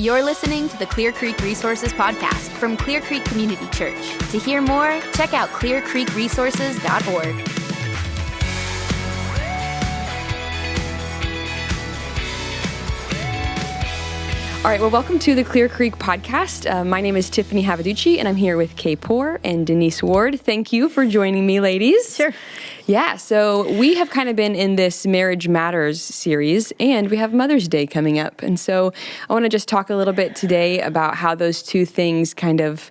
You're listening to the Clear Creek Resources podcast from Clear Creek Community Church. To hear more, check out clearcreekresources.org. All right, well, welcome to the Clear Creek podcast. My name is Tiffany Ravedutti, and I'm here with Poore and Denise Ward. Thank you for joining me, ladies. Sure. Yeah, so we have kind of been in this Marriage Matters series, and we have Mother's Day coming up. And so I want to just talk a little bit today about how those two things kind of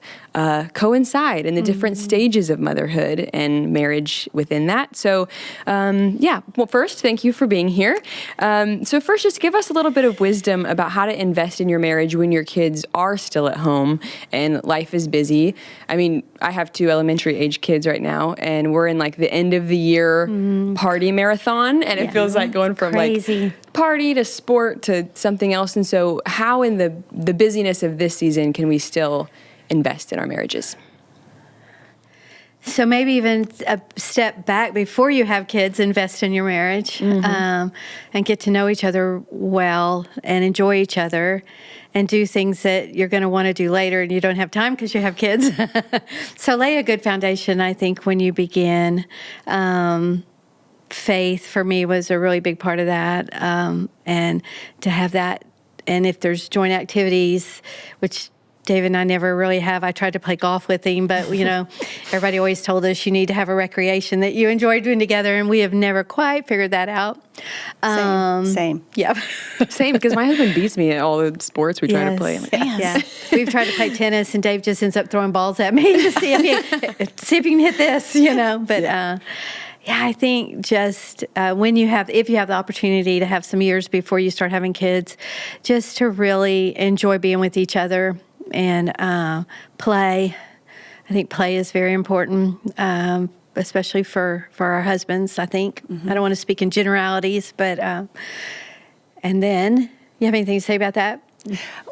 coincide in the different stages of motherhood and marriage within that. So, well, first, thank you for being here. So first, just give us a little bit of wisdom about how to invest in your marriage when your kids are still at home and life is busy. I mean, I have 2 elementary age kids right now, and we're in like the end of the year party marathon, and it feels like going from crazy. Like party to sport to something else. And so how in the busyness of this season can we still invest in our marriages? So maybe even a step back before you have kids, invest in your marriage and get to know each other well and enjoy each other and do things that you're going to want to do later and you don't have time because you have kids. So lay a good foundation, I think, when you begin. Faith for me was a really big part of that, and to have that. And if there's joint activities, which David and I never really have. I tried to play golf with him, but, everybody always told us you need to have a recreation that you enjoy doing together, and we have never quite figured that out. Same. Yeah. Same, because my husband beats me at all the sports we try to play. I'm like, Yeah. We've tried to play tennis, and Dave just ends up throwing balls at me to see if you can hit this, But I think just if you have the opportunity to have some years before you start having kids, just to really enjoy being with each other and play. I think play is very important, especially for our husbands, I think. I don't want to speak in generalities, but and then, you have anything to say about that?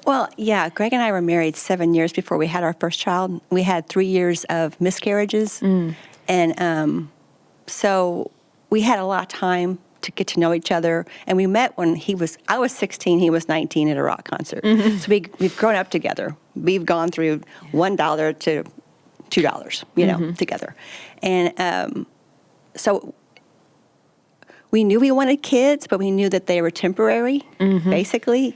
Well, yeah, Greg and I were married 7 years before we had our first child. We had 3 years of miscarriages, and so we had a lot of time to get to know each other. And we met when I was 16, he was 19 at a rock concert. So we've grown up together. We've gone through $1 to $2, together. And so we knew we wanted kids, but we knew that they were temporary, basically.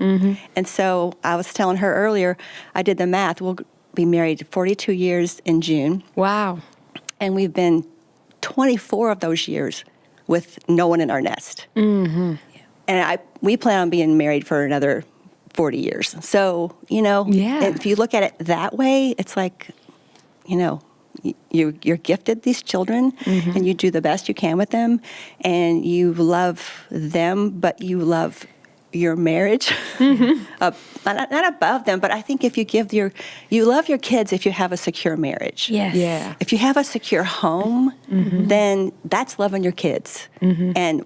And so I was telling her earlier, I did the math. We'll be married 42 years in June. wow. And we've been 24 of those years with no one in our nest. And we plan on being married for another 40 years. So, if you look at it that way, it's like, you're gifted these children and you do the best you can with them and you love them, but you love your marriage, not above them, but I think if you love your kids if you have a secure marriage. Yes. Yeah. If you have a secure home, then that's loving your kids. And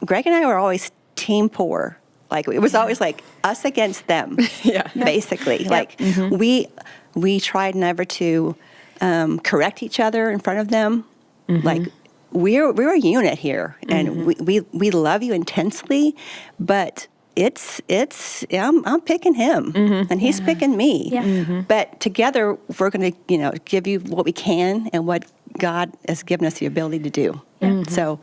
Greg and I were always team Poore. Like, it was always like us against them, basically. Like, we tried never to correct each other in front of them. Like, we're a unit here, and we love you intensely, but I'm picking him, and he's picking me. Yeah. But together, we're going to, give you what we can and what God has given us the ability to do. So,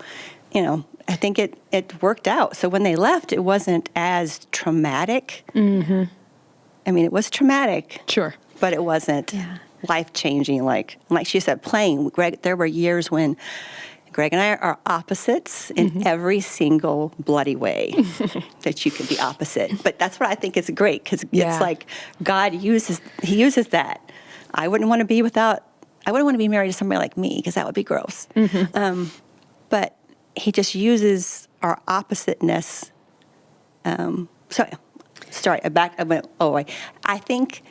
I think it worked out. So when they left, it wasn't as traumatic. I mean, it was traumatic. Sure. But it wasn't life-changing. Like she said, playing. Greg, there were years when Greg and I are opposites in every single bloody way that you could be opposite. But that's what I think is great, because it's like God uses that. I wouldn't want to be married to somebody like me, because that would be gross. But he just uses our oppositeness. I think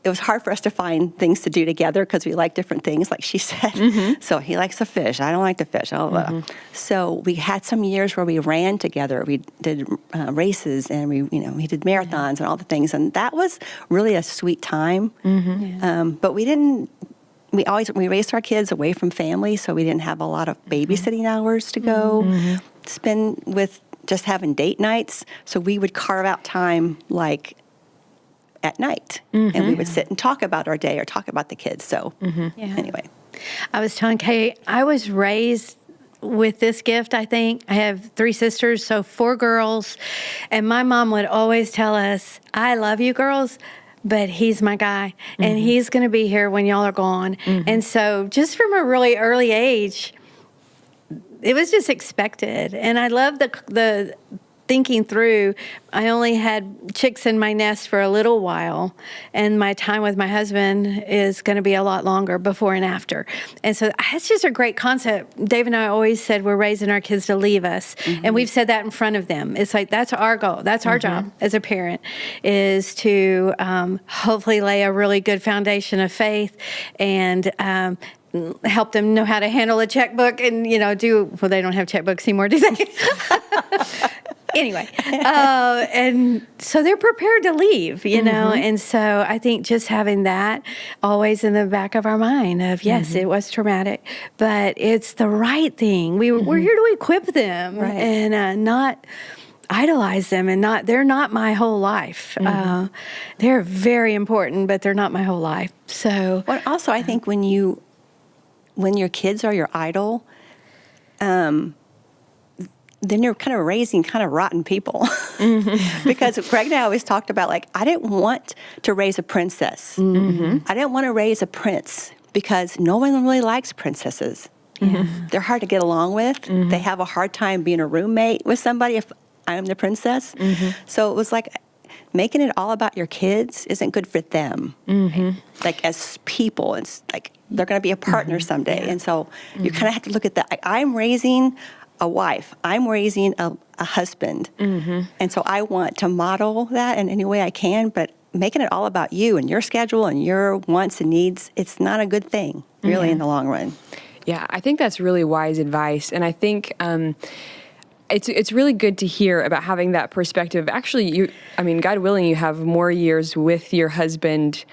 it was hard for us to find things to do together because we like different things, like she said. So he likes to fish. I don't like to fish. So we had some years where we ran together. We did races, and we did marathons and all the things. And that was really a sweet time. But we didn't. We raised our kids away from family, so we didn't have a lot of babysitting hours to go spend with just having date nights. So we would carve out time like at night, and we would sit and talk about our day or talk about the kids. So anyway. I was telling Kay, I was raised with this gift, I think. I have 3 sisters, so 4 girls. And my mom would always tell us, I love you girls, but he's my guy. And he's going to be here when y'all are gone. And so just from a really early age, it was just expected. And I love the thinking through, I only had chicks in my nest for a little while, and my time with my husband is going to be a lot longer before and after. And so it's just a great concept. Dave and I always said we're raising our kids to leave us, and we've said that in front of them. It's like that's our goal. That's our job as a parent, is to hopefully lay a really good foundation of faith and help them know how to handle a checkbook and, well, they don't have checkbooks anymore, do they? Anyway, and so they're prepared to leave, and so I think just having that always in the back of our mind of, yes, it was traumatic, but it's the right thing. We're here to equip them and not idolize them, and they're not my whole life. They're very important, but they're not my whole life. So, well, also, I think when your kids are your idol, then you're kind of raising kind of rotten people. Because Greg and I always talked about, like, I didn't want to raise a princess. I didn't want to raise a prince because no one really likes princesses. They're hard to get along with. They have a hard time being a roommate with somebody if I'm the princess. So it was like, making it all about your kids isn't good for them. Like, as people, it's like they're going to be a partner someday. And so you kind of have to look at that. I'm raising a wife. I'm raising a husband. And so I want to model that in any way I can, but making it all about you and your schedule and your wants and needs, it's not a good thing, really, in the long run. Yeah, I think that's really wise advice. And I think it's really good to hear about having that perspective. Actually, God willing, you have more years with your husband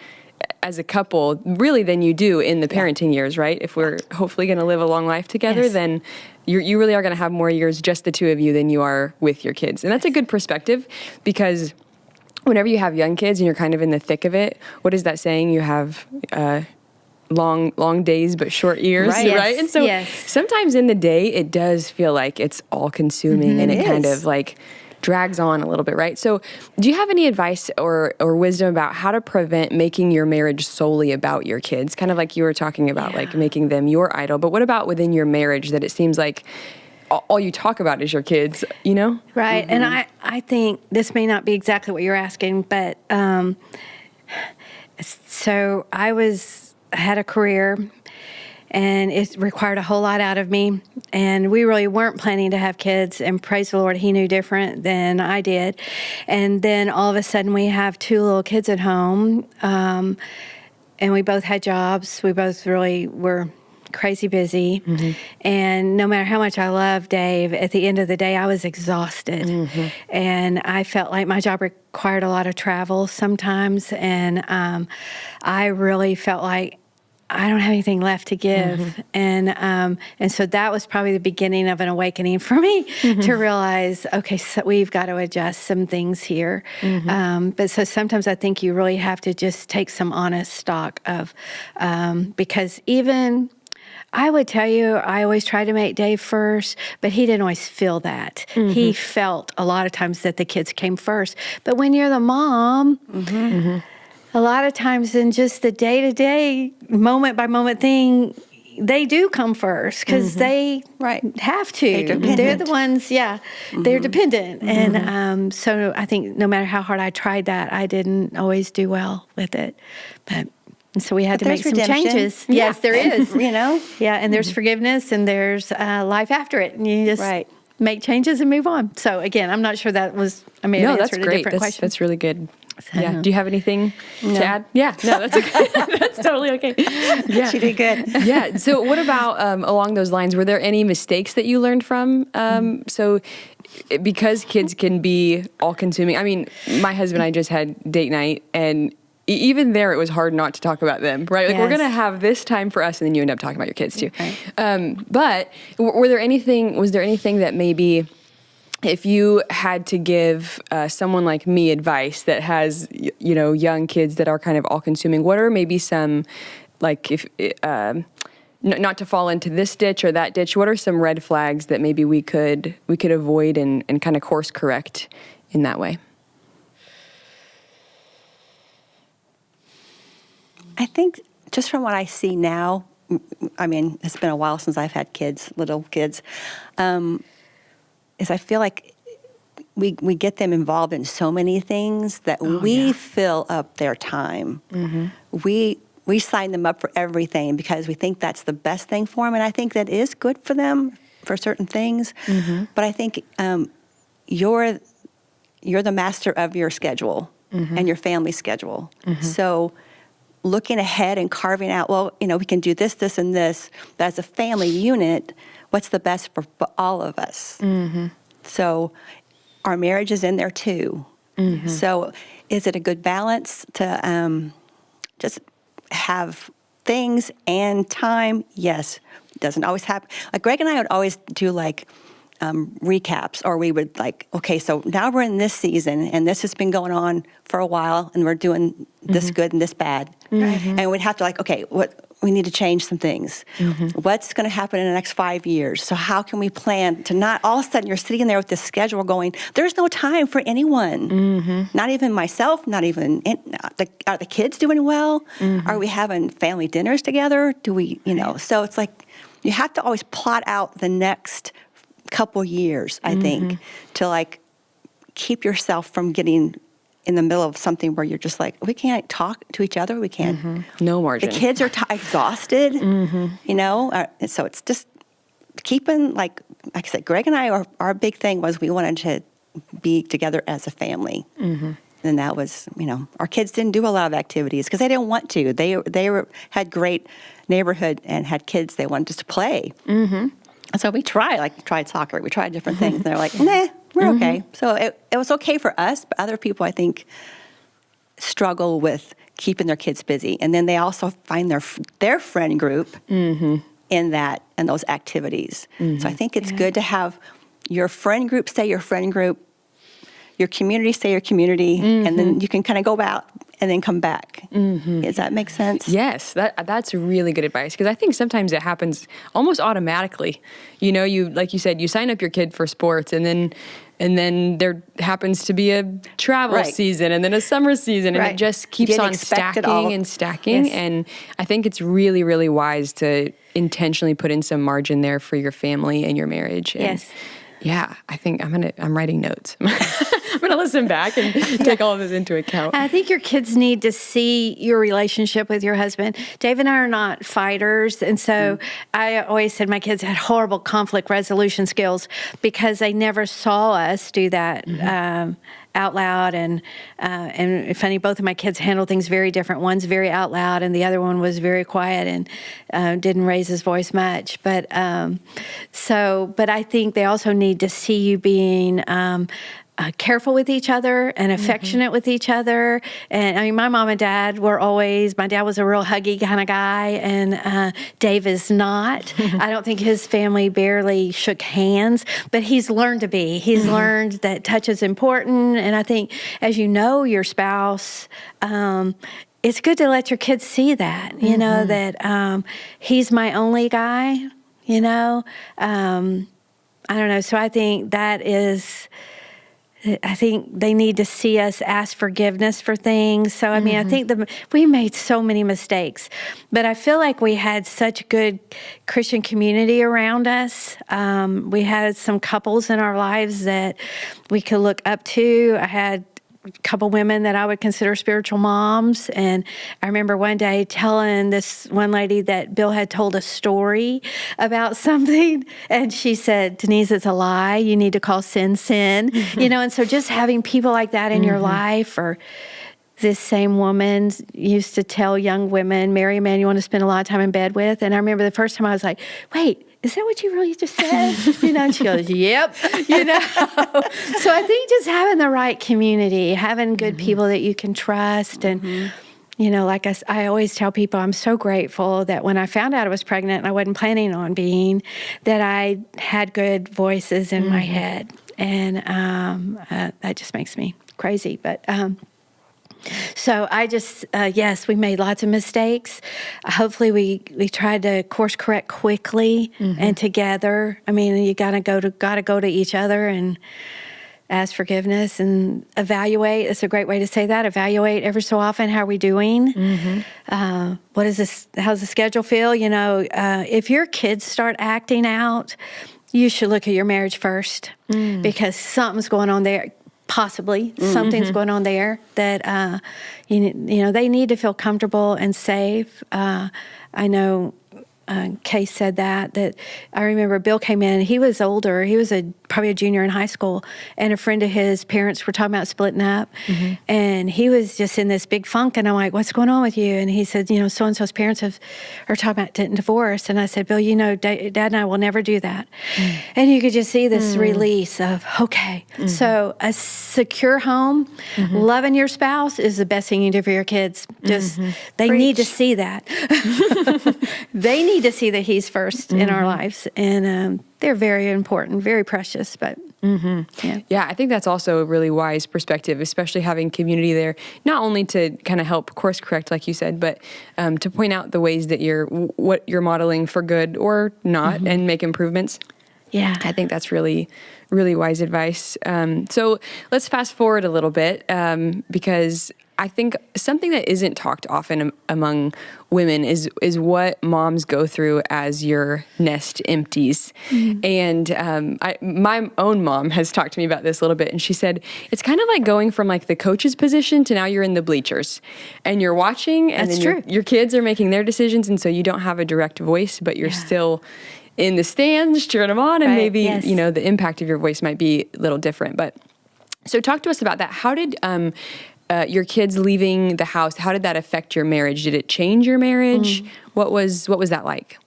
as a couple, really, than you do in the parenting years, right? If we're hopefully going to live a long life together, then you really are going to have more years, just the two of you, than you are with your kids. And that's a good perspective, because whenever you have young kids and you're kind of in the thick of it, what is that saying? You have long days but short years, right? And so sometimes in the day, it does feel like it's all consuming, and it kind of like drags on a little bit, right? So do you have any advice or wisdom about how to prevent making your marriage solely about your kids? Kind of like you were talking about, like making them your idol. But what about within your marriage, that it seems like all you talk about is your kids, Right. And I think this may not be exactly what you're asking, but so I had a career, and it required a whole lot out of me. And we really weren't planning to have kids. And praise the Lord, he knew different than I did. And then all of a sudden, we have 2 little kids at home. And we both had jobs. We both really were crazy busy. And no matter how much I loved Dave, at the end of the day, I was exhausted. And I felt like my job required a lot of travel sometimes. And I really felt like I don't have anything left to give. And so that was probably the beginning of an awakening for me to realize, okay, so we've got to adjust some things here. But so sometimes I think you really have to just take some honest stock of, because even I would tell you, I always try to make Dave first, but he didn't always feel that. He felt a lot of times that the kids came first. But when you're the mom, a lot of times in just the day-to-day, moment-by-moment thing, they do come first because they have to. They're the ones, they're dependent. And so I think no matter how hard I tried that, I didn't always do well with it. But so we had to make some changes. Yes, there is. Yeah, and there's forgiveness, and there's life after it. And you just make changes and move on. So again, I'm not sure that was, I may have answered a different question. That's really good. Yeah. Do you have anything to add? Yeah. No, that's okay. That's totally okay. Yeah. She did good. Yeah. So what about along those lines, were there any mistakes that you learned from? So because kids can be all consuming. I mean, my husband and I just had date night, and even there it was hard not to talk about them, right? Like we're going to have this time for us, and then you end up talking about your kids too. Right. But was there anything that maybe if you had to give someone like me advice that has, young kids that are kind of all-consuming, what are maybe some, like, if not to fall into this ditch or that ditch, what are some red flags that maybe we could avoid and kind of course correct in that way? I think just from what I see now, I mean, it's been a while since I've had kids, little kids, is I feel like we get them involved in so many things that we fill up their time. We sign them up for everything because we think that's the best thing for them, and I think that is good for them for certain things. But I think you're the master of your schedule and your family schedule. So looking ahead and carving out, we can do this, this, and this. But as a family unit, what's the best for all of us? So our marriage is in there too. So is it a good balance to just have things and time? Yes. It doesn't always happen. Like Greg and I would always do recaps, or we would okay, so now we're in this season and this has been going on for a while and we're doing this good and this bad. And we'd have to okay, we need to change some things. What's going to happen in the next 5 years? So how can we plan to not all of a sudden you're sitting there with this schedule going, there's no time for anyone. Not even myself, not even, are the kids doing well? Are we having family dinners together? Do we, so it's you have to always plot out the next couple years, I think, to keep yourself from getting in the middle of something where you're just we can't talk to each other. We can't. No margin. The kids are exhausted, so it's just keeping, like I said, Greg and I, our big thing was we wanted to be together as a family. And that was, our kids didn't do a lot of activities because they didn't want to. They had great neighborhood and had kids they wanted to play. And so we tried soccer, we tried different things. And they're like, nah, we're okay. So it was okay for us, but other people, I think, struggle with keeping their kids busy. And then they also find their friend group in those activities. So I think it's good to have your friend group stay your friend group, your community stay your community, and then you can kind of go out and then come back. Does that make sense? Yes, that's really good advice, because I think sometimes it happens almost automatically. You like you said, you sign up your kid for sports, and then there happens to be a travel season, and then a summer season, and it just keeps on stacking and stacking. Yes. And I think it's really, really wise to intentionally put in some margin there for your family and your marriage. And yes. Yeah, I think I'm writing notes. I'm going to listen back and take all of this into account. I think your kids need to see your relationship with your husband. Dave and I are not fighters, and so I always said my kids had horrible conflict resolution skills because they never saw us do that out loud. And funny, both of my kids handle things very different. One's very out loud, and the other one was very quiet and didn't raise his voice much. But I think they also need to see you being careful with each other and affectionate with each other. And I mean, my mom and dad were my dad was a real huggy kind of guy, and Dave is not. I don't think his family barely shook hands, but he's learned to be. He's learned that touch is important. And I think as you know your spouse, it's good to let your kids see that, that he's my only guy, I don't know. So I think I think they need to see us ask forgiveness for things. So, I mean, I think we made so many mistakes, but I feel like we had such good Christian community around us. We had some couples in our lives that we could look up to. I had a couple women that I would consider spiritual moms. And I remember one day telling this one lady that Bill had told a story about something. And she said, Denise, it's a lie. You need to call sin, sin. And so just having people like that in your life, or this same woman used to tell young women, marry a man you want to spend a lot of time in bed with. And I remember the first time I was like, wait, is that what you really just said? And she goes, yep. So I think just having the right community, having good people that you can trust. And, like I always tell people, I'm so grateful that when I found out I was pregnant and I wasn't planning on being, that I had good voices in my head. And that just makes me crazy. But so I just, yes, we made lots of mistakes. Hopefully we tried to course correct quickly and together. I mean, you gotta go to each other and ask forgiveness and evaluate. It's a great way to say that. Evaluate every so often. How are we doing? What is this? How's the schedule feel? You know, if your kids start acting out, you should look at your marriage first because something's going on there. Possibly something's going on there that you know they need to feel comfortable and safe. I know Kay said that I remember Bill came in. He was older. He was probably a junior in high school, and a friend of his parents were talking about splitting up, and he was just in this big funk. And I'm like, "What's going on with you?" And he said, "You know, so and so's parents are talking about divorce." And I said, "Bill, you know, Dad and I will never do that." And you could just see this release of okay. So a secure home, loving your spouse is the best thing you can do for your kids. Just they need to see that. They need to see that he's first in our lives, and they're very important, very precious. But yeah, I think that's also a really wise perspective, especially having community there, not only to kind of help course correct, like you said, but to point out the ways that what you're modeling for good or not, and make improvements. Yeah, I think that's really, really wise advice. So let's fast forward a little bit because I think something that isn't talked often among women is what moms go through as your nest empties. And my own mom has talked to me about this a little bit, and she said it's kind of like going from like the coach's position to now you're in the bleachers, and you're watching, and then your kids are making their decisions, and so you don't have a direct voice, but you're still in the stands cheering them on, and maybe you know the impact of your voice might be a little different. But so talk to us about that. How did your kids leaving the house, how did that affect your marriage? Did it change your marriage? What was that like?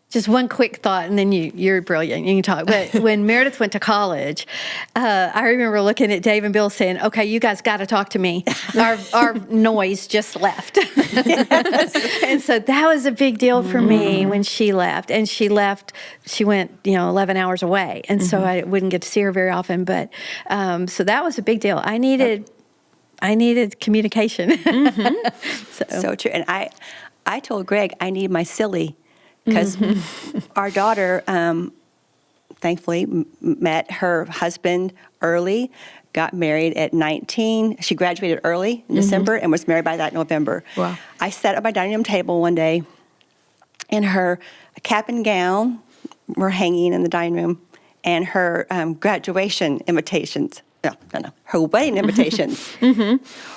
Just one quick thought, and then you're brilliant. You can talk. But when Meredith went to college, I remember looking at Dave and Bill saying, "Okay, you guys got to talk to me. Our noise just left." And so that was a big deal for me when she left. And she left. She went, 11 hours away, and so I wouldn't get to see her very often. But so that was a big deal. I needed communication. So true. And I told Greg I need my silly. Because our daughter, thankfully, met her husband early, got married at 19. She graduated early in December and was married by that November. Wow. I sat at my dining room table one day, and her cap and gown were hanging in the dining room, and her graduation invitations, her wedding invitations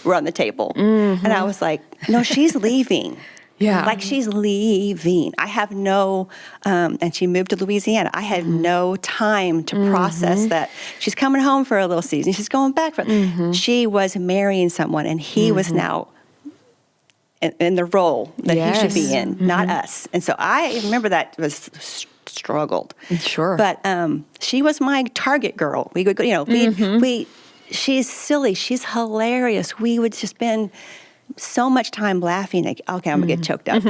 were on the table. And I was like, no, she's leaving. Yeah. Like she's leaving. I have no, and she moved to Louisiana. I had no time to process that. She's coming home for a little season. She's going back. She was marrying someone, and he was now in the role that he should be in, not us. And so I remember that was struggled. Sure. But she was my target girl. We would go, she's silly. She's hilarious. We would just spend so much time laughing. Like, okay, I'm gonna get choked up.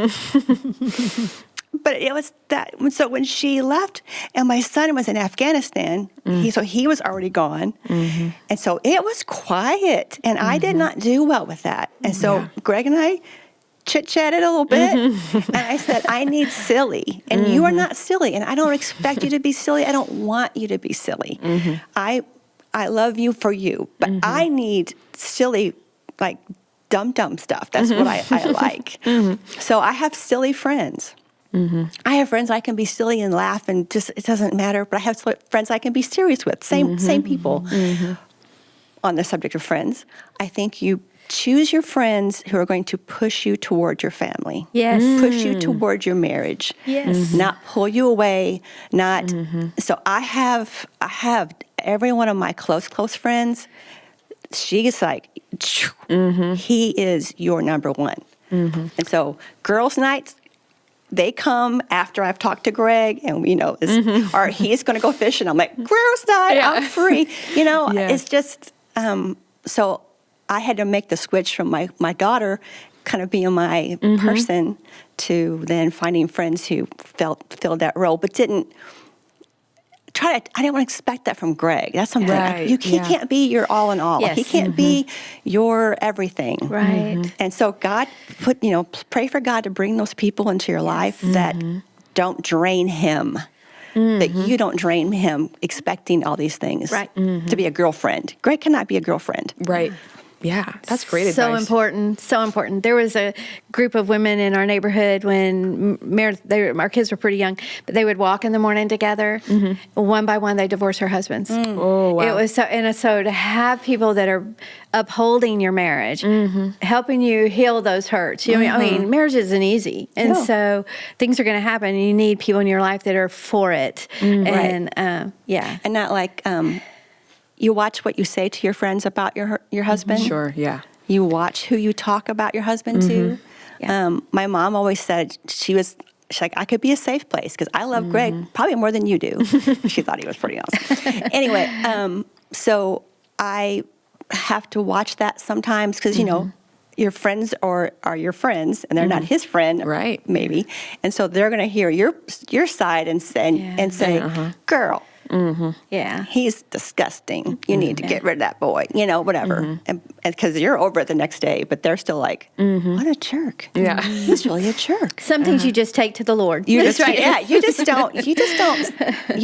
But it was that. So when she left, and my son was in Afghanistan, so he was already gone, and so it was quiet, and I did not do well with that. And so Greg and I chit-chatted a little bit, and I said, I need silly, and you are not silly, and I don't expect you to be silly. I don't want you to be silly. I love you for you, but I need silly, like dumb stuff. That's what I like. So I have silly friends. I have friends I can be silly and laugh and just, it doesn't matter, but I have friends I can be serious with. Same people. On the subject of friends, I think you choose your friends who are going to push you toward your family. Yes. Push you toward your marriage. Yes. Not pull you away, not. So I have every one of my close friends, she's like, he is your number one. And so girls' nights, they come after I've talked to Greg, and or he's going to go fishing. I'm like, girls' night, I'm free. It's just, so I had to make the switch from my daughter kind of being my person to then finding friends who filled that role, but didn't I didn't want to expect that from Greg. That's something Right, he can't be your all in all. Yes. He can't be your everything. Right. And so God pray for God to bring those people into your life that don't drain him. That you don't drain him expecting all these things to be a girlfriend. Greg cannot be a girlfriend. Right. Yeah, that's great advice. So important, so important. There was a group of women in our neighborhood when our kids were pretty young, but they would walk in the morning together. One by one, they divorced their husbands. Oh, wow. It was so to have people that are upholding your marriage, helping you heal those hurts. I mean, marriage isn't easy, and so things are going to happen. And you need people in your life that are for it, and and not like. You watch what you say to your friends about your husband. Sure, yeah. You watch who you talk about your husband to. Yeah. My mom always said she's like, I could be a safe place because I love Greg probably more than you do. She thought he was pretty awesome. Anyway, so I have to watch that sometimes because, your friends are your friends and they're not his friend, right? Maybe. And so they're going to hear your side and say, girl, Yeah. he's disgusting. You need to get rid of that boy, whatever. And because you're over it the next day, but they're still like, what a jerk. Yeah. He's really a jerk. Some things you just take to the Lord. That's right. Yeah. You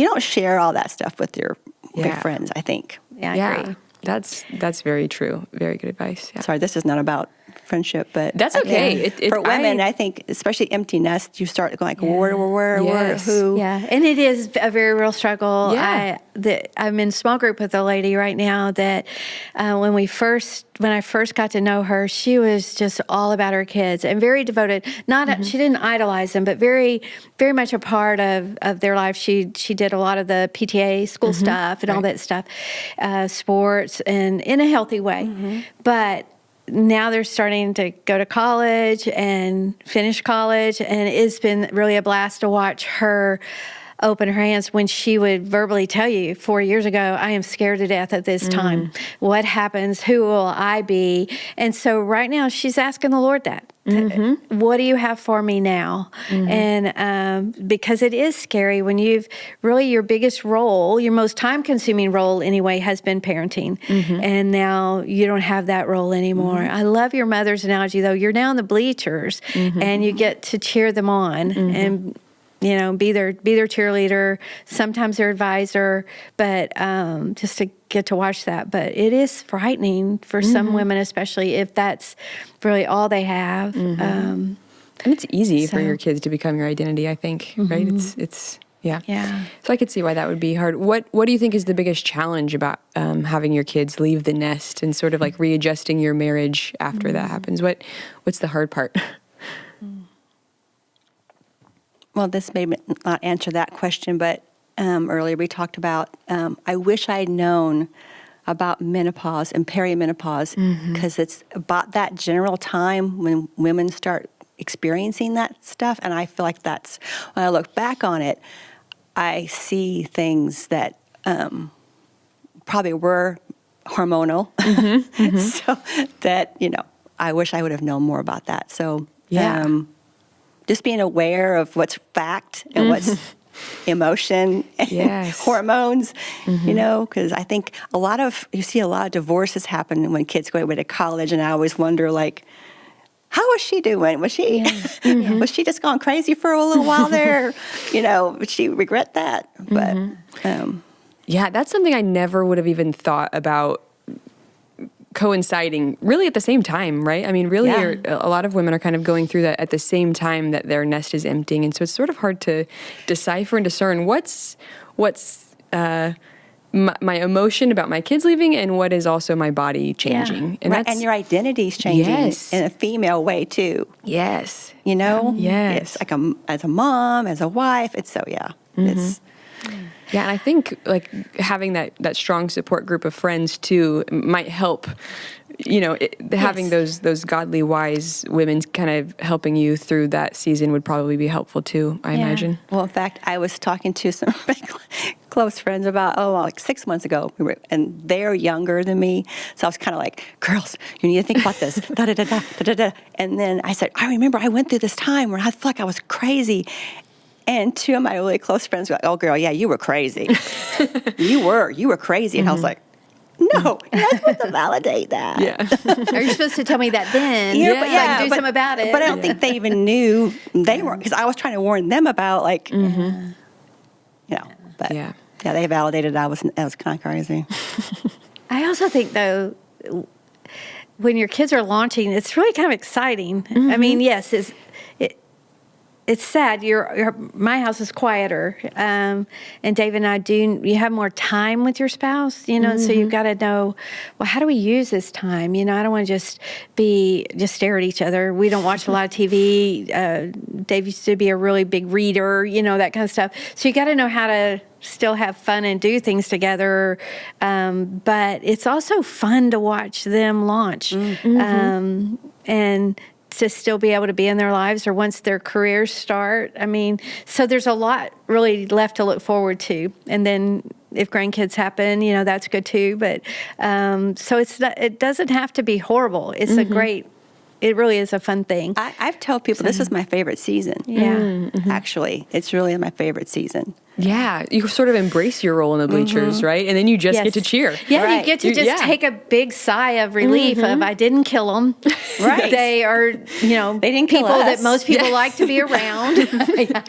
don't share all that stuff with your friends, I think. Yeah, I Yeah. agree. That's very true. Very good advice. Yeah. Sorry, this is not about friendship, but That's okay. For women, I think, especially empty nest, you start going like, where, Yes. who? Yeah, and it is a very real struggle. Yeah. I'm in small group with a lady right now that when I first got to know her, she was just all about her kids and very devoted. She didn't idolize them, but very, very much a part of their life. She did a lot of the PTA school stuff and all that stuff, sports, and in a healthy way. But now they're starting to go to college and finish college, and it's been really a blast to watch her open her hands when she would verbally tell you 4 years ago, I am scared to death at this time. What happens? Who will I be? And so right now she's asking the Lord that. What do you have for me now? And because it is scary when you've really your biggest role, your most time-consuming role anyway, has been parenting. And now you don't have that role anymore. I love your mother's analogy, though. You're now in the bleachers, and you get to cheer them on and be their cheerleader, sometimes their advisor, but just to get to watch that. But it is frightening for some women, especially if that's really all they have. And it's easy for your kids to become your identity, I think, right? It's yeah. So I could see why that would be hard. What do you think is the biggest challenge about having your kids leave the nest and sort of like readjusting your marriage after that happens? What's the hard part? Well, this may not answer that question, but earlier we talked about, I wish I had known about menopause and perimenopause because it's about that general time when women start experiencing that stuff. And I feel like that's, when I look back on it, I see things that probably were hormonal. So that, I wish I would have known more about that. So, just being aware of what's fact and what's emotion and hormones, because I think you see a lot of divorces happen when kids go away to college, and I always wonder, like, how was she doing? Was she was she just gone crazy for a little while there? Would she regret that? But that's something I never would have even thought about coinciding really at the same time, right? I mean, really, a lot of women are kind of going through that at the same time that their nest is emptying, and so it's sort of hard to decipher and discern what's my emotion about my kids leaving and what is also my body changing. And your identity's changing in a female way too. Yes. It's like as a mom, as a wife. It's it's. Yeah, and I think like having that strong support group of friends too might help. Having those godly, wise women kind of helping you through that season would probably be helpful too, I imagine. Well, in fact, I was talking to some of my close friends about, like 6 months ago, and they're younger than me, so I was kind of like, girls, you need to think about this, da-da-da-da, da-da-da. And then I said, I remember I went through this time where I felt like I was crazy. And two of my really close friends were like, "Oh, girl, yeah, you were crazy. you were crazy." And I was like, "No, you're not supposed to validate that." Are you supposed to tell me that then? Yeah, so I can do something about it. But I don't think they even knew they weren't, because I was trying to warn them about like, But yeah, they validated I was kind of crazy. I also think though, when your kids are launching, it's really kind of exciting. I mean, yes, it's sad. My house is quieter, and Dave and I you have more time with your spouse, and so you've got to know, well, how do we use this time? I don't want to just stare at each other. We don't watch a lot of TV. Dave used to be a really big reader, that kind of stuff. So you got to know how to still have fun and do things together, but it's also fun to watch them launch, and to still be able to be in their lives or once their careers start. I mean, so there's a lot really left to look forward to. And then if grandkids happen, that's good too. But so it doesn't have to be horrible. It's it really is a fun thing. I've told people this is my favorite season. Yeah. Actually, it's really my favorite season. Yeah, you sort of embrace your role in the bleachers, right? And then you just get to cheer. Yeah, right. you get to just take a big sigh of relief of I didn't kill them. Right. They are, they didn't kill people us. that most people like to be around.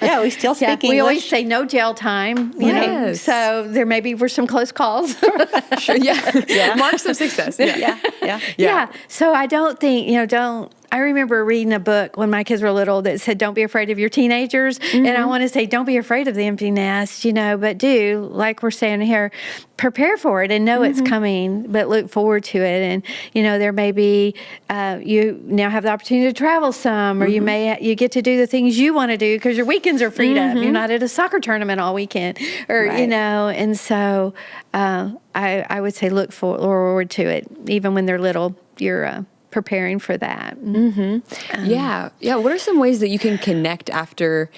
Yeah, we still speak English. We always say no jail time, you know. Yes. So there maybe were some close calls. Sure, yeah. Marks of success. Yeah. So I don't think, I remember reading a book when my kids were little that said, don't be afraid of your teenagers. And I want to say, don't be afraid of the empty nest, but do, like we're saying here, prepare for it and know it's coming, but look forward to it. And, there may be, you now have the opportunity to travel some, or you get to do the things you want to do because your weekends are freed up. You're not at a soccer tournament all weekend, or, and so I would say look forward to it. Even when they're little, you're preparing for that. Yeah. What are some ways that you can connect after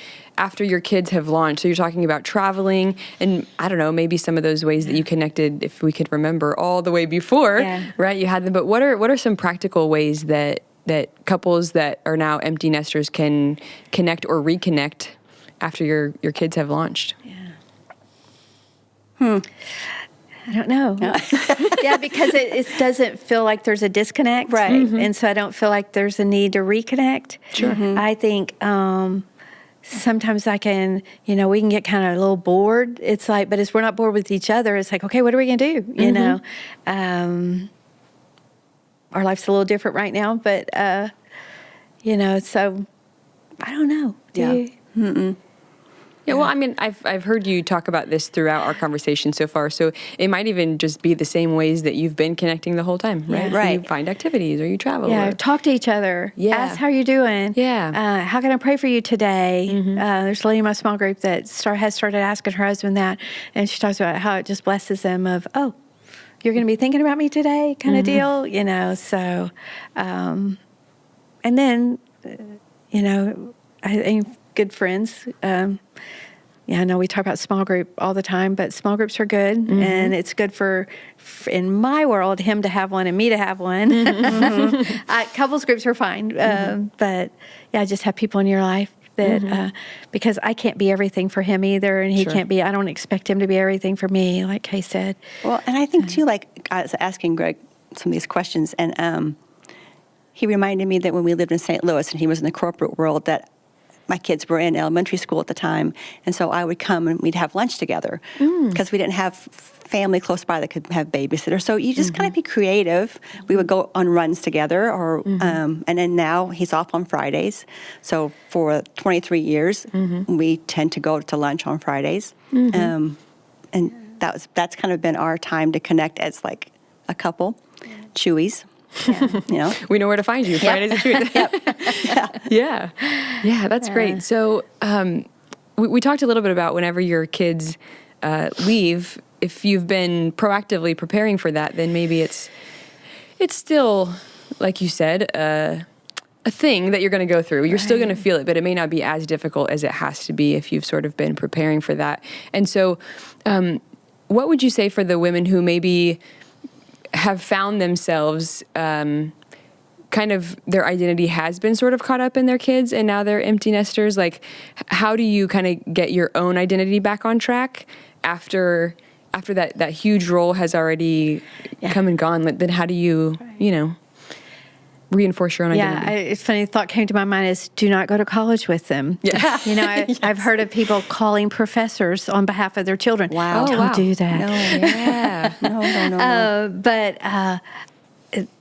your kids have launched? So you're talking about traveling, and I don't know, maybe some of those ways that you connected, if we could remember all the way before, right? You had them, but what are some practical ways that couples that are now empty nesters can connect or reconnect after your kids have launched? I don't know. Because it doesn't feel like there's a disconnect. Right. And so I don't feel like there's a need to reconnect. Sure. I think sometimes we can get kind of a little bored. It's like, but as we're not bored with each other, it's like, okay, what are we going to do? Our life's a little different right now, but, so I don't know. Do you? Yeah, well, I mean, I've heard you talk about this throughout our conversation so far, so it might even just be the same ways that you've been connecting the whole time, right? Right. You find activities or you travel. Yeah, or talk to each other. Yeah. Ask how you're doing. Yeah. How can I pray for you today? There's a lady in my small group that has started asking her husband that, and she talks about how it just blesses them of, oh, you're going to be thinking about me today kind of deal, so, and then, I think good friends. I know we talk about small group all the time, but small groups are good, and it's good for, in my world, him to have one and me to have one. Couples groups are fine, but just have people in your life that, because I can't be everything for him either, and he can't be, I don't expect him to be everything for me, like Kay said. Well, and I think too, like I was asking Greg some of these questions, and he reminded me that when we lived in St. Louis and he was in the corporate world, that my kids were in elementary school at the time, and so I would come and we'd have lunch together because we didn't have family close by that could have babysitters. So you just kind of be creative. We would go on runs together, or and then now he's off on Fridays. So for 23 years, we tend to go to lunch on Fridays, and that's kind of been our time to connect as like a couple. Chewies. We know where to find you. Fridays and Tuesdays. Yeah, that's great. So we talked a little bit about whenever your kids leave, if you've been proactively preparing for that, then maybe it's still, like you said, a thing that you're going to go through. You're still going to feel it, but it may not be as difficult as it has to be if you've sort of been preparing for that. And so what would you say for the women who maybe have found themselves kind of their identity has been sort of caught up in their kids and now they're empty nesters, like how do you kind of get your own identity back on track after that huge role has already come and gone? Then how do you, reinforce your own identity? Yeah, it's funny. The thought came to my mind is do not go to college with them. Yeah. I've heard of people calling professors on behalf of their children. Wow. Don't do that. No, yeah. No. But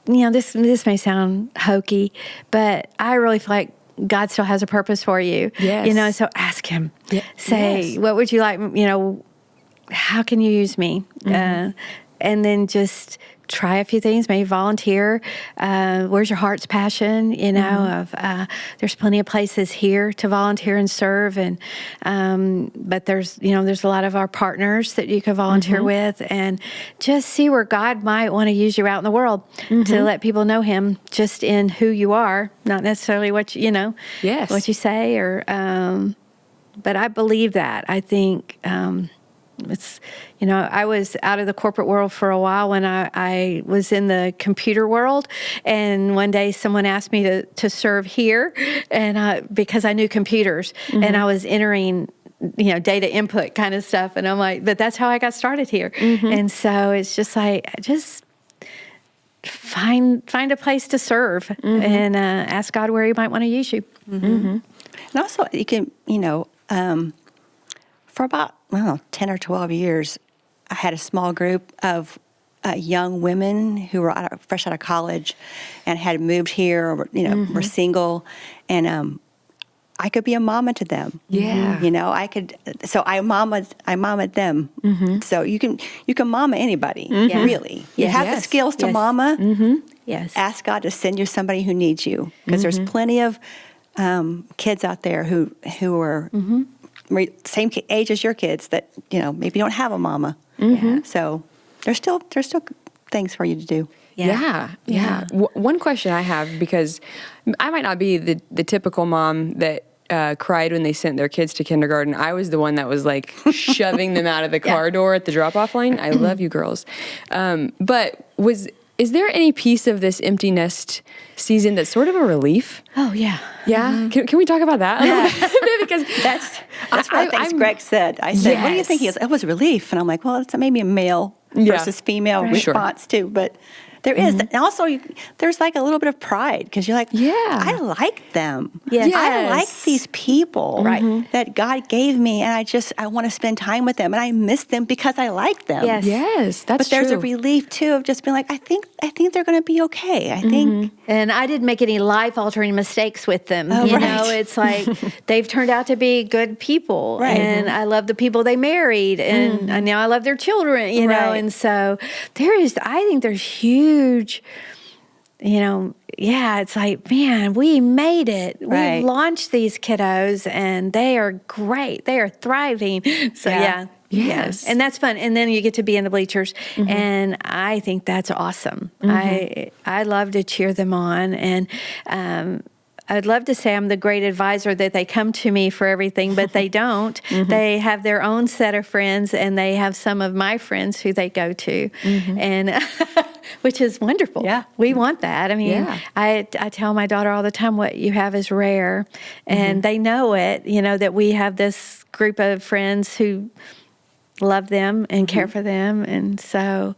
this may sound hokey, but I really feel like God still has a purpose for you. Yes. So ask Him. Say, what would you like? How can you use me? And then just try a few things, maybe volunteer. Where's your heart's passion? There's plenty of places here to volunteer and serve. And, but there's a lot of our partners that you can volunteer with and just see where God might want to use you out in the world to let people know Him just in who you are, not necessarily what what you say but I believe that. I think, it's, I was out of the corporate world for a while when I was in the computer world. And one day someone asked me to serve here and because I knew computers and I was entering, data input kind of stuff. And I'm like, but that's how I got started here. And so it's just like, just find a place to serve and ask God where He might want to use you. And also you can, for about 10 or 12 years, I had a small group of young women who were fresh out of college and had moved here, or, were single, and I could be a mama to them. Yeah. I could. So I mamaed them. So you can mama anybody. Really. You have the skills to mama. Yes. Ask God to send you somebody who needs you, because there's plenty of kids out there who are same age as your kids that maybe don't have a mama. So there's still things for you to do. Yeah. One question I have, because I might not be the typical mom that cried when they sent their kids to kindergarten. I was the one that was like shoving them out of the car door at the drop-off line. I love you girls. But is there any piece of this empty nest season that's sort of a relief? Oh, yeah. Yeah? Can we talk about that? Yeah. Because that's one of the things Greg said. I said, what do you think? He goes, it was relief. And I'm like, well, it's maybe a male versus female response too. But there is. And also, there's like a little bit of pride, because you're like, I like them. Yes. I like these people that God gave me, and I want to spend time with them, and I miss them because I like them. Yes, that's But there's true. a relief too of just being like, I think they're going to be okay. I think. And I didn't make any life-altering mistakes with them. It's like they've turned out to be good people. Right. And I love the people they married. And now I love their children, And so I think there's huge, it's like, man, we made it. We've launched these kiddos and they are great. They are thriving. So, Yes. Yeah. And that's fun. And then you get to be in the bleachers. And I think that's awesome. I love to cheer them on. And I'd love to say I'm the great advisor, that they come to me for everything, but they don't. They have their own set of friends, and they have some of my friends who they go to, and which is wonderful. Yeah. We want that. I mean, I tell my daughter all the time, what you have is rare, and they know it, that we have this group of friends who love them and care for them, and so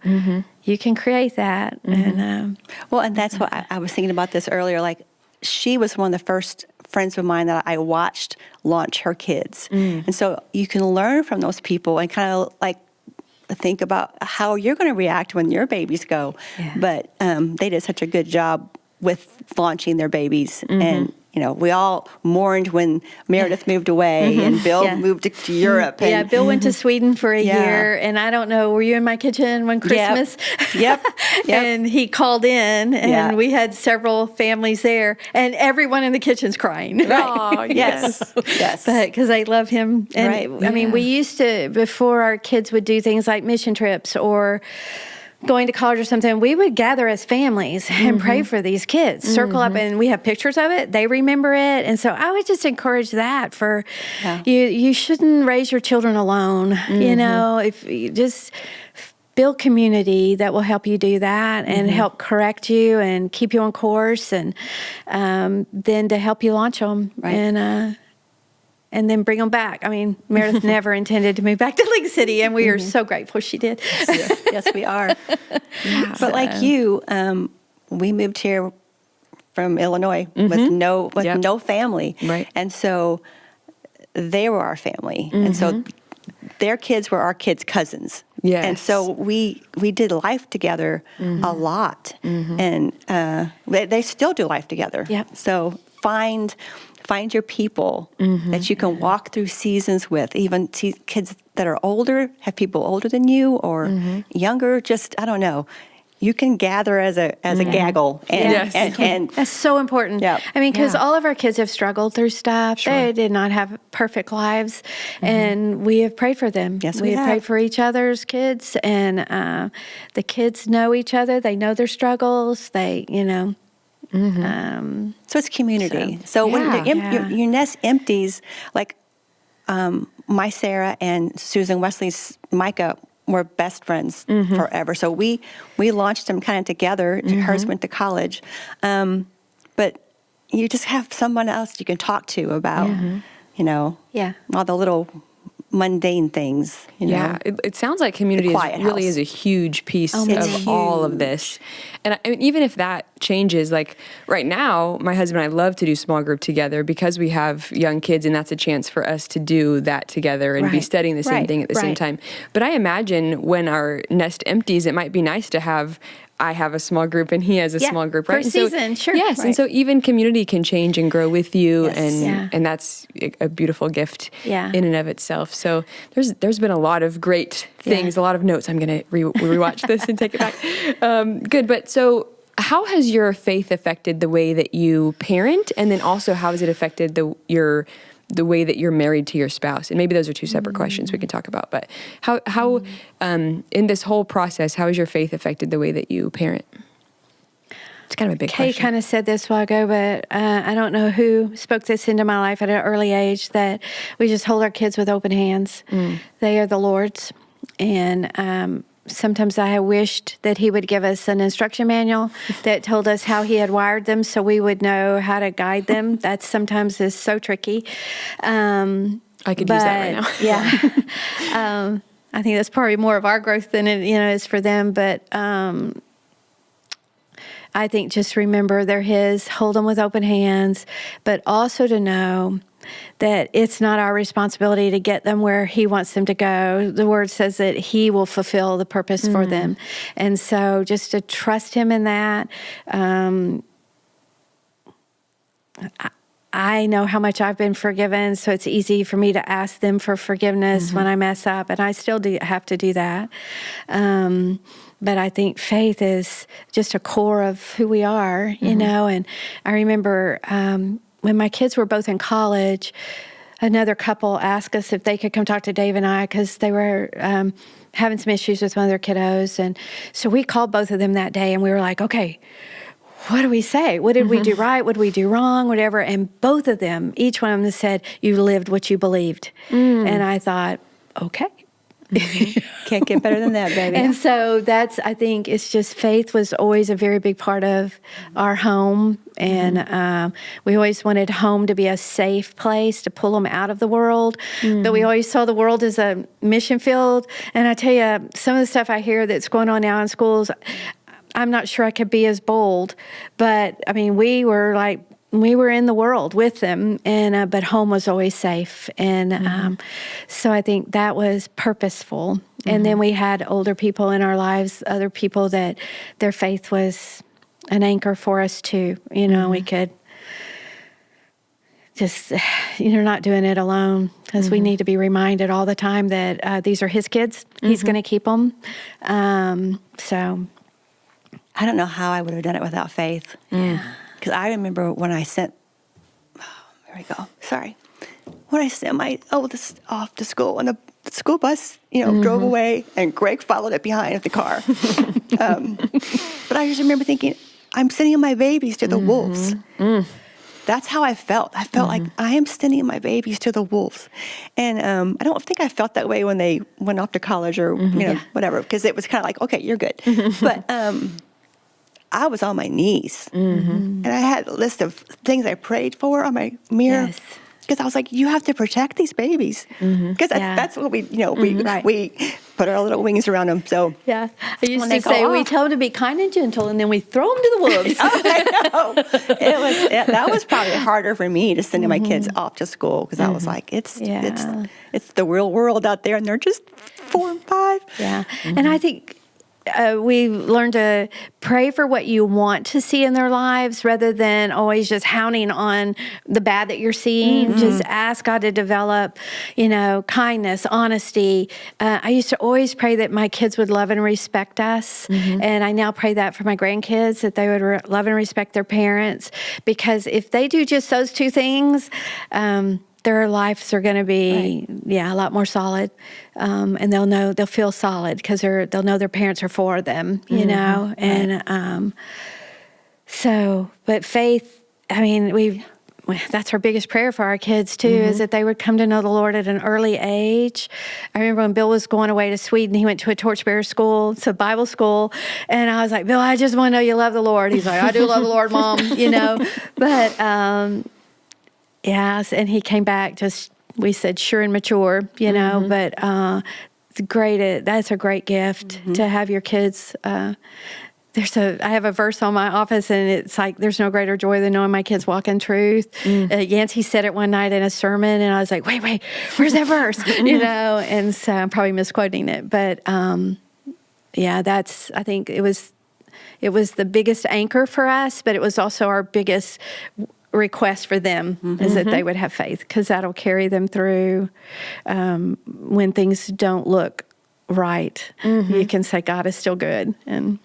you can create that. And and that's what I was thinking about this earlier. Like, she was one of the first friends of mine that I watched launch her kids, and so you can learn from those people and kind of like think about how you're going to react when your babies go. But they did such a good job with launching their babies, and we all mourned when Meredith moved away and Bill moved to Europe. And, Bill went to Sweden for a year, and I don't know, were you in my kitchen one Christmas? Yep. And he called in, and we had several families there, and everyone in the kitchen's crying. Right. Oh, yes. But because they love him. And I mean, we used to, before our kids would do things like mission trips or going to college or something, we would gather as families and pray for these kids, circle up, and we have pictures of it. They remember it. And so I would just encourage that for you shouldn't raise your children alone. If you just build community that will help you do that and help correct you and keep you on course, and then to help you launch them. Right. And then bring them back. I mean, Meredith never intended to move back to Lake City, and we are so grateful she did. Yes, we are. But like you, we moved here from Illinois with no family. Right. And so they were our family. And so their kids were our kids' cousins. Yes. And so we did life together a lot. And they still do life together. Yep. So find your people that you can walk through seasons with, even kids that are older, have people older than you or younger, just, I don't know. You can gather as a gaggle. And That's so important. Yeah. I mean, because all of our kids have struggled through stuff. Sure. They did not have perfect lives, and we have prayed for them. Yes, we we have have. prayed for each other's kids, and the kids know each other. They know their struggles. They, so it's community. So when your nest empties, like my Sarah and Susan Wesley's Micah were best friends forever. So we launched them kind of together. Hers went to college. But you just have someone else you can talk to about, all the little mundane things. Yeah, it sounds like community really is a huge piece of all of this. And I mean, even if that changes, like right now, my husband and I love to do small group together because we have young kids, and that's a chance for us to do that together and be studying the same thing at the same time. But I imagine when our nest empties, it might be nice to have I have a small group and he has a small group, right? For a season, sure. Yes, and so even community can change and grow with you, and that's a beautiful gift in and of itself. So there's been a lot of great things, a lot of notes. I'm going to rewatch this and take it back. Good, but so how has your faith affected the way that you parent, and then also how has it affected the way that you're married to your spouse? And maybe those are two separate questions we can talk about. But how in this whole process, how has your faith affected the way that you parent? It's kind of a big question. Kay kind of said this a while ago, but I don't know who spoke this into my life at an early age, that we just hold our kids with open hands. They are the Lord's. And sometimes I have wished that he would give us an instruction manual that told us how he had wired them so we would know how to guide them. That sometimes is so tricky. I could use that right now. Yeah. I think that's probably more of our growth than it is for them. But I think just remember they're his, hold them with open hands, but also to know that it's not our responsibility to get them where he wants them to go. The word says that he will fulfill the purpose for them. And so just to trust him in that. I know how much I've been forgiven, so it's easy for me to ask them for forgiveness when I mess up, and I still have to do that. But I think faith is just a core of who we are, and I remember when my kids were both in college, another couple asked us if they could come talk to Dave and I because they were having some issues with one of their kiddos. And so we called both of them that day, and we were like, okay, what do we say? What did we do right? What did we do wrong? Whatever. And both of them, each one of them said, you lived what you believed. And I thought, okay. Can't get better than that, baby. And so I think it's just faith was always a very big part of our home. And we always wanted home to be a safe place to pull them out of the world. But we always saw the world as a mission field. And I tell you, some of the stuff I hear that's going on now in schools, I'm not sure I could be as bold. But, I mean, we were in the world with them, and but home was always safe. And so I think that was purposeful. And then we had older people in our lives, other people that their faith was an anchor for us too. We could just, not doing it alone, because we need to be reminded all the time that these are his kids. He's going to keep them. So I don't know how I would have done it without faith. Because I remember when I sent, when I sent my oldest off to school, and the school bus, drove away, and Greg followed it behind at the car. But I just remember thinking, I'm sending my babies to the wolves. that's how I felt. I felt like I am sending my babies to the wolves. And I don't think I felt that way when they went off to college or, whatever, because it was kind of like, okay, you're good. But I was on my knees. And I had a list of things I prayed for on my mirror. Yes. Because I was like, you have to protect these babies. Because that's what we put our little wings around them. So Yeah. I used when to they go say, we off- tell them to be kind and gentle, and then we throw them to the wolves. I know. That was probably harder for me to send my kids off to school because I was like, it's the real world out there, and they're just 4 and 5. Yeah. And I think we've learned to pray for what you want to see in their lives rather than always just hounding on the bad that you're seeing. Just ask God to develop, kindness, honesty. I used to always pray that my kids would love and respect us. And I now pray that for my grandkids, that they would love and respect their parents. Because if they do just those two things, their lives are going to be, a lot more solid. And they'll feel solid because they'll know their parents are for them, And but faith, that's our biggest prayer for our kids too, is that they would come to know the Lord at an early age. I remember when Bill was going away to Sweden, he went to a torchbearer school, it's a Bible school, and I was like, Bill, I just want to know you love the Lord. He's like, I do love the Lord, Mom, But yes, and he came back we said sure and mature, but that's a great gift to have your kids. I have a verse on my office, and it's like, there's no greater joy than knowing my kids walk in truth. Yancey said it one night in a sermon, and I was like, wait, where's that verse? And so I'm probably misquoting it, but I think it was the biggest anchor for us, but it was also our biggest request for them is that they would have faith, because that'll carry them through when things don't look right. You can say God is still good, and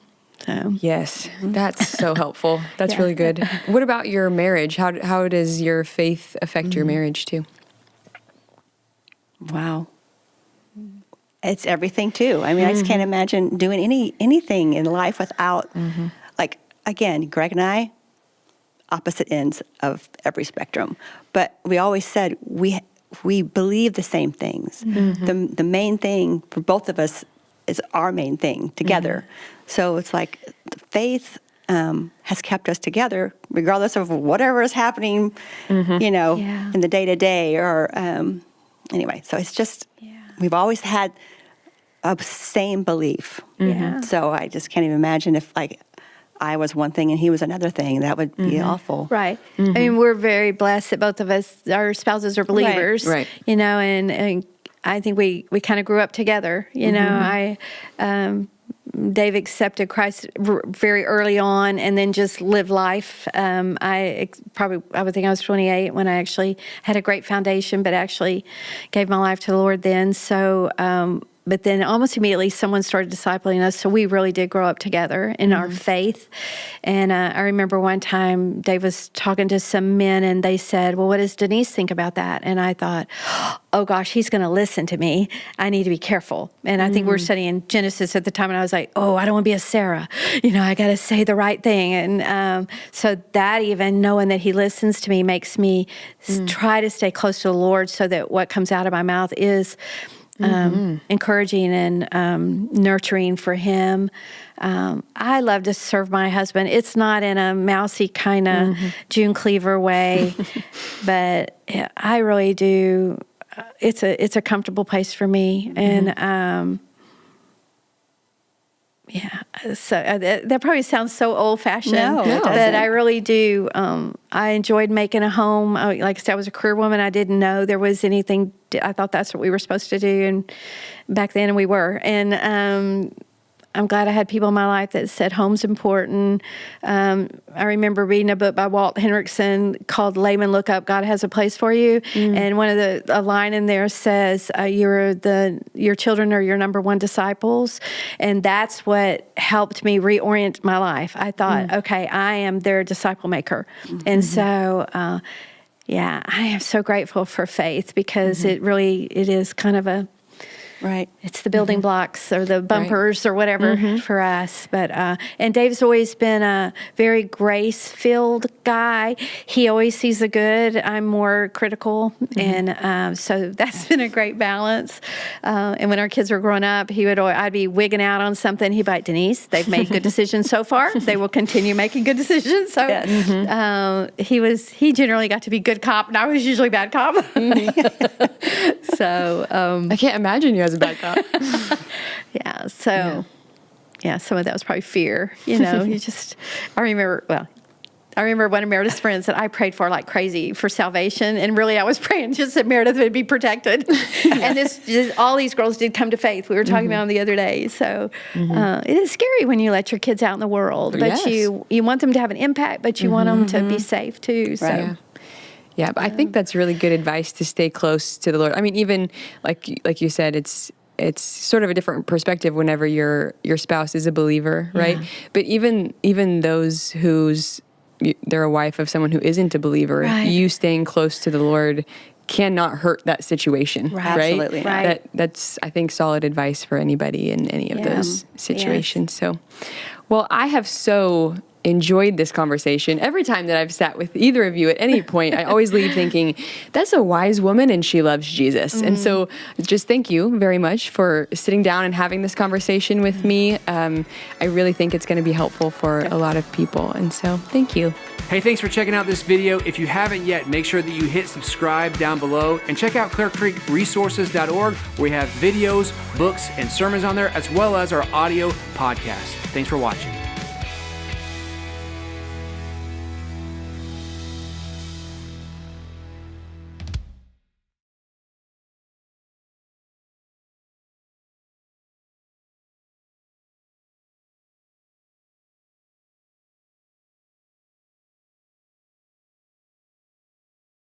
so yes, that's so helpful. That's really good. What about your marriage? How does your faith affect your marriage too? Wow. It's everything too. I just can't imagine doing anything in life without, again, Greg and I, opposite ends of every spectrum. But we always said we believe the same things. The main thing for both of us is our main thing together. So it's like faith has kept us together regardless of whatever is happening, in the day-to-day or anyway. So it's just, we've always had a same belief. So I just can't even imagine if I was one thing and he was another thing. That would be awful. Right. We're very blessed that both of us, our spouses are believers. Right. And I think we kind of grew up together. Dave accepted Christ very early on and then just lived life. I would think I was 28 when I actually had a great foundation, but actually gave my life to the Lord then. So, but then almost immediately someone started discipling us, so we really did grow up together in our faith. And I remember one time Dave was talking to some men, and they said, well, what does Denise think about that? And I thought, oh gosh, he's going to listen to me. I need to be careful. And I think we were studying Genesis at the time, and I was like, oh, I don't want to be a Sarah. I got to say the right thing. And so that, even knowing that he listens to me, makes me try to stay close to the Lord, so that what comes out of my mouth is encouraging and nurturing for him. I love to serve my husband. It's not in a mousy kind of June Cleaver way, but I really do. It's a comfortable place for me, and so that probably sounds so old-fashioned, No, it but doesn't. I really do. I enjoyed making a home. Like I said, I was a career woman. I didn't know there was anything. I thought that's what we were supposed to do, and back then, and we were. And I'm glad I had people in my life that said home's important. I remember reading a book by Walt Henrichsen called Layman Look Up, God Has a Place for You. And one of a line in there says, your children are your number one disciples. And that's what helped me reorient my life. I thought, okay, I am their disciple maker. And so, I am so grateful for faith, because it is kind of Right. It's the building blocks or the bumpers or whatever for us. But and Dave's always been a very grace-filled guy. He always sees the good. I'm more critical, and so that's been a great balance. And when our kids were growing up, I'd be wigging out on something. He'd be like, Denise, they've made good decisions so far. They will continue making good decisions. So he generally got to be good cop, and I was usually bad cop. So I can't imagine you as a bad cop. Some of that was probably fear. I remember one of Meredith's friends that I prayed for like crazy for salvation, and really I was praying just that Meredith would be protected. And all these girls did come to faith. We were talking about them the other day. So it is scary when you let your kids out in the world, but you want them to have an impact, but you want them to be safe too. So. Right. Yeah, but I think that's really good advice to stay close to the Lord. I mean, even like you said, it's sort of a different perspective whenever your spouse is a believer, right? Yeah. But even those they're a wife of someone who isn't a believer, you staying close to the Lord cannot hurt that situation, right? Absolutely. Right. That's, I think, solid advice for anybody in any of those situations. Yes. So, well, I have so enjoyed this conversation. Every time that I've sat with either of you at any point, I always leave thinking, that's a wise woman and she loves Jesus. And so just thank you very much for sitting down and having this conversation with me. I really think it's going to be helpful for a lot of people. And so thank you. Hey, thanks for checking out this video. If you haven't yet, make sure that you hit subscribe down below and check out ClearCreekResources.org, where we have videos, books, and sermons on there, as well as our audio podcast. Thanks for watching.